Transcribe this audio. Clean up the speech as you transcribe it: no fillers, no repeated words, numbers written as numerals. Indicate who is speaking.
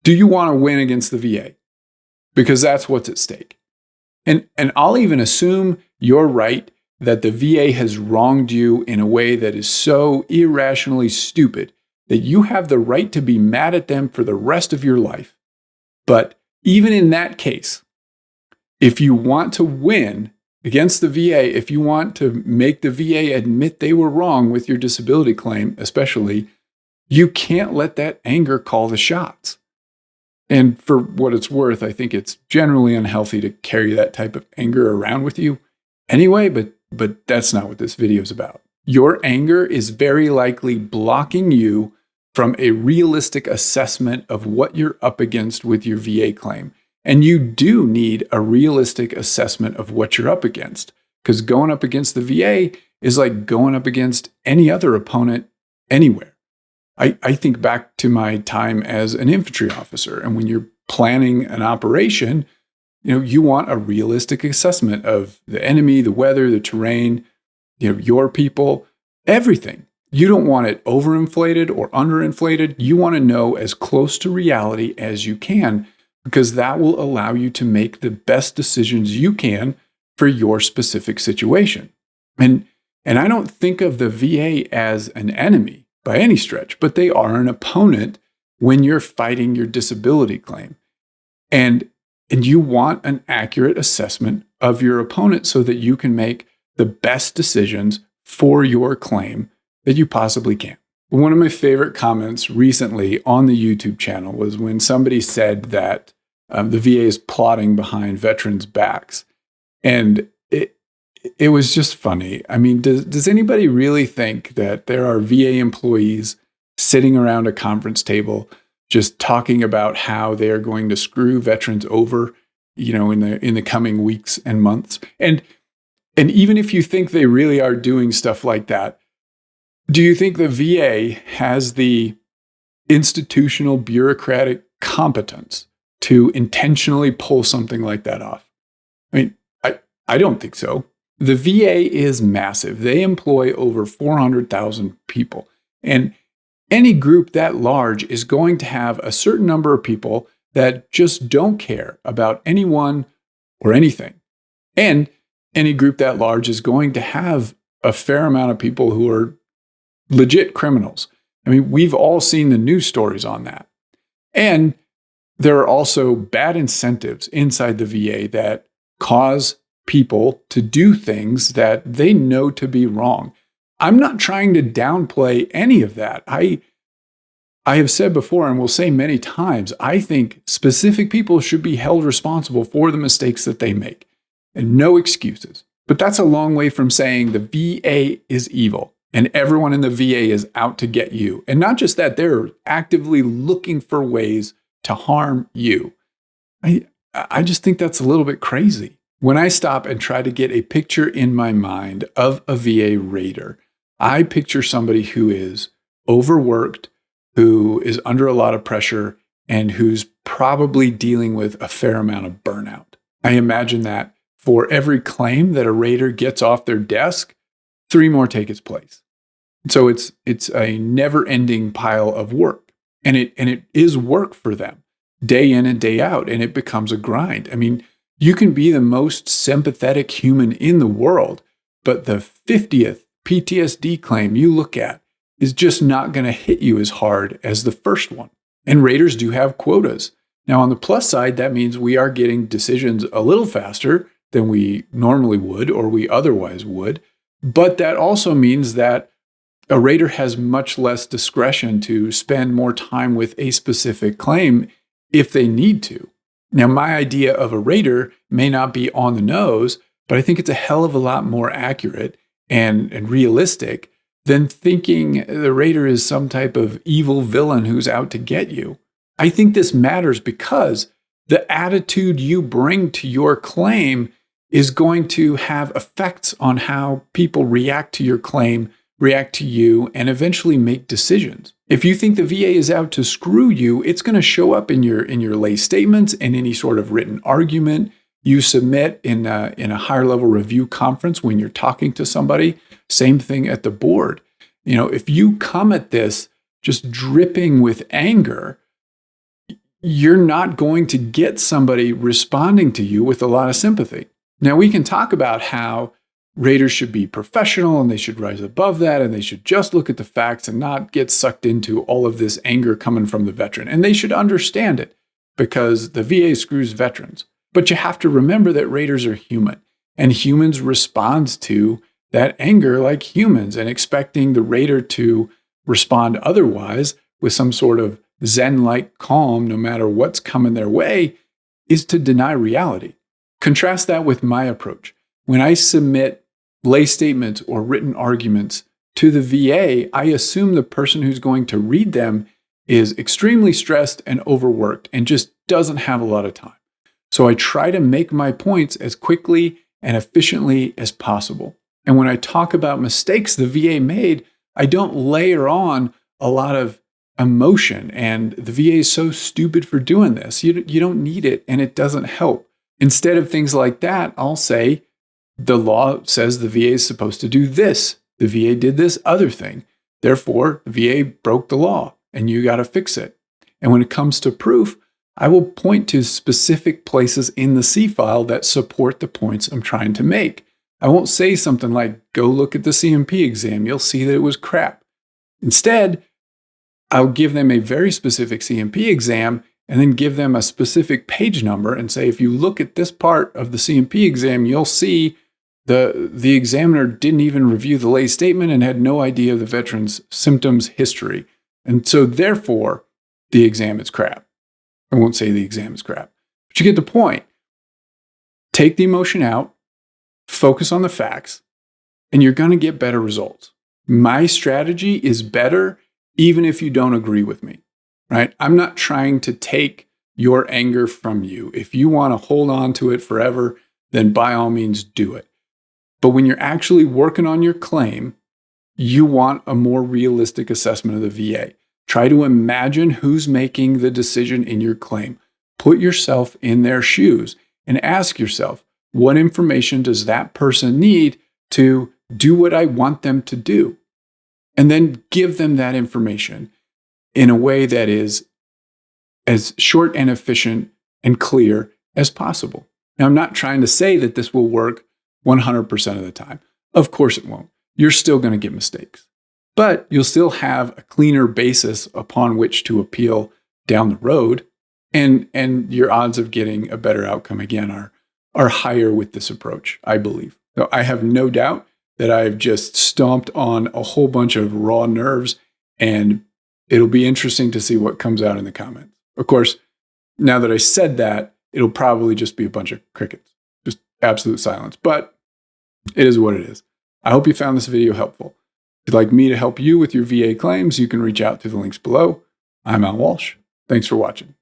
Speaker 1: Do you want to win against the VA? Because that's what's at stake. And I'll even assume you're right that the VA has wronged you in a way that is so irrationally stupid that you have the right to be mad at them for the rest of your life. But even in that case, if you want to win against the VA, if you want to make the VA admit they were wrong with your disability claim, especially, you can't let that anger call the shots. And for what it's worth, I think it's generally unhealthy to carry that type of anger around with you anyway, but that's not what this video is about. Your anger is very likely blocking you from a realistic assessment of what you're up against with your VA claim. And you do need a realistic assessment of what you're up against, because going up against the VA is like going up against any other opponent anywhere. I think back to my time as an infantry officer, and when you're planning an operation, you want a realistic assessment of the enemy, the weather, the terrain, your people, everything. You don't want it overinflated or underinflated. You want to know as close to reality as you can, because that will allow you to make the best decisions you can for your specific situation. And I don't think of the VA as an enemy by any stretch, but they are an opponent when you're fighting your disability claim. And you want an accurate assessment of your opponent so that you can make the best decisions for your claim that you possibly can. One of my favorite comments recently on the YouTube channel was when somebody said that the VA is plotting behind veterans' backs. And it was just funny. I mean, does anybody really think that there are VA employees sitting around a conference table just talking about how they are going to screw veterans over, in the coming weeks and months? And even if you think they really are doing stuff like that, do you think the VA has the institutional bureaucratic competence to intentionally pull something like that off? I mean, I don't think so. The VA is massive. They employ over 400,000 people. And any group that large is going to have a certain number of people that just don't care about anyone or anything. And any group that large is going to have a fair amount of people who are legit criminals. I mean, we've all seen the news stories on that. And there are also bad incentives inside the VA that cause people to do things that they know to be wrong. I'm not trying to downplay any of that. I have said before, and will say many times, I think specific people should be held responsible for the mistakes that they make, and no excuses. But that's a long way from saying the VA is evil and everyone in the VA is out to get you. And not just that, they're actively looking for ways to harm you. I just think that's a little bit crazy. When I stop and try to get a picture in my mind of a VA raider, I picture somebody who is overworked, who is under a lot of pressure, and who's probably dealing with a fair amount of burnout. I imagine that for every claim that a raider gets off their desk, 3 more take its place. So it's a never-ending pile of work. And it is work for them, day in and day out, and it becomes a grind. I mean, you can be the most sympathetic human in the world, but the 50th PTSD claim you look at is just not going to hit you as hard as the first one. And raiders do have quotas. Now, on the plus side, that means we are getting decisions a little faster than we normally would or we otherwise would. But that also means that a raider has much less discretion to spend more time with a specific claim if they need to. Now, my idea of a raider may not be on the nose, but I think it's a hell of a lot more accurate and realistic than thinking the raider is some type of evil villain who's out to get you. I think this matters because the attitude you bring to your claim is going to have effects on how people react to your claim, react to you, and eventually make decisions. If you think the VA is out to screw you, it's going to show up in your lay statements and any sort of written argument you submit in a higher level review conference when you're talking to somebody. Same thing at the board. If you come at this just dripping with anger, you're not going to get somebody responding to you with a lot of sympathy. Now, we can talk about how raters should be professional and they should rise above that and they should just look at the facts and not get sucked into all of this anger coming from the veteran. And they should understand it because the VA screws veterans. But you have to remember that raters are human and humans respond to that anger like humans, and expecting the rater to respond otherwise with some sort of Zen-like calm no matter what's coming their way is to deny reality. Contrast that with my approach. When I submit lay statements or written arguments to the VA, I assume the person who's going to read them is extremely stressed and overworked and just doesn't have a lot of time. So I try to make my points as quickly and efficiently as possible. And when I talk about mistakes the VA made, I don't layer on a lot of emotion. And the VA is so stupid for doing this. You don't need it, and it doesn't help. Instead of things like that, I'll say, the law says the VA is supposed to do this. The VA did this other thing. Therefore, the VA broke the law, and you got to fix it. And when it comes to proof, I will point to specific places in the C file that support the points I'm trying to make. I won't say something like, go look at the CMP exam. You'll see that it was crap. Instead, I'll give them a very specific CMP exam and then give them a specific page number and say, if you look at this part of the CMP exam, you'll see the examiner didn't even review the lay statement and had no idea of the veteran's symptoms history. And so therefore, the exam is crap. I won't say the exam is crap, but you get the point. Take the emotion out, focus on the facts, and you're going to get better results. My strategy is better even if you don't agree with me, right? I'm not trying to take your anger from you. If you want to hold on to it forever, then by all means do it. But when you're actually working on your claim, you want a more realistic assessment of the VA. Try to imagine who's making the decision in your claim. Put yourself in their shoes and ask yourself, what information does that person need to do what I want them to do? And then give them that information in a way that is as short and efficient and clear as possible. Now, I'm not trying to say that this will work 100% of the time. Of course it won't. You're still going to get mistakes. But you'll still have a cleaner basis upon which to appeal down the road. And your odds of getting a better outcome, again, are higher with this approach, I believe. So I have no doubt that I've just stomped on a whole bunch of raw nerves, and it'll be interesting to see what comes out in the comments. Of course, now that I said that, it'll probably just be a bunch of crickets, just absolute silence. But it is what it is. I hope you found this video helpful. If you'd like me to help you with your VA claims, you can reach out through the links below. I'm Al Walsh. Thanks for watching.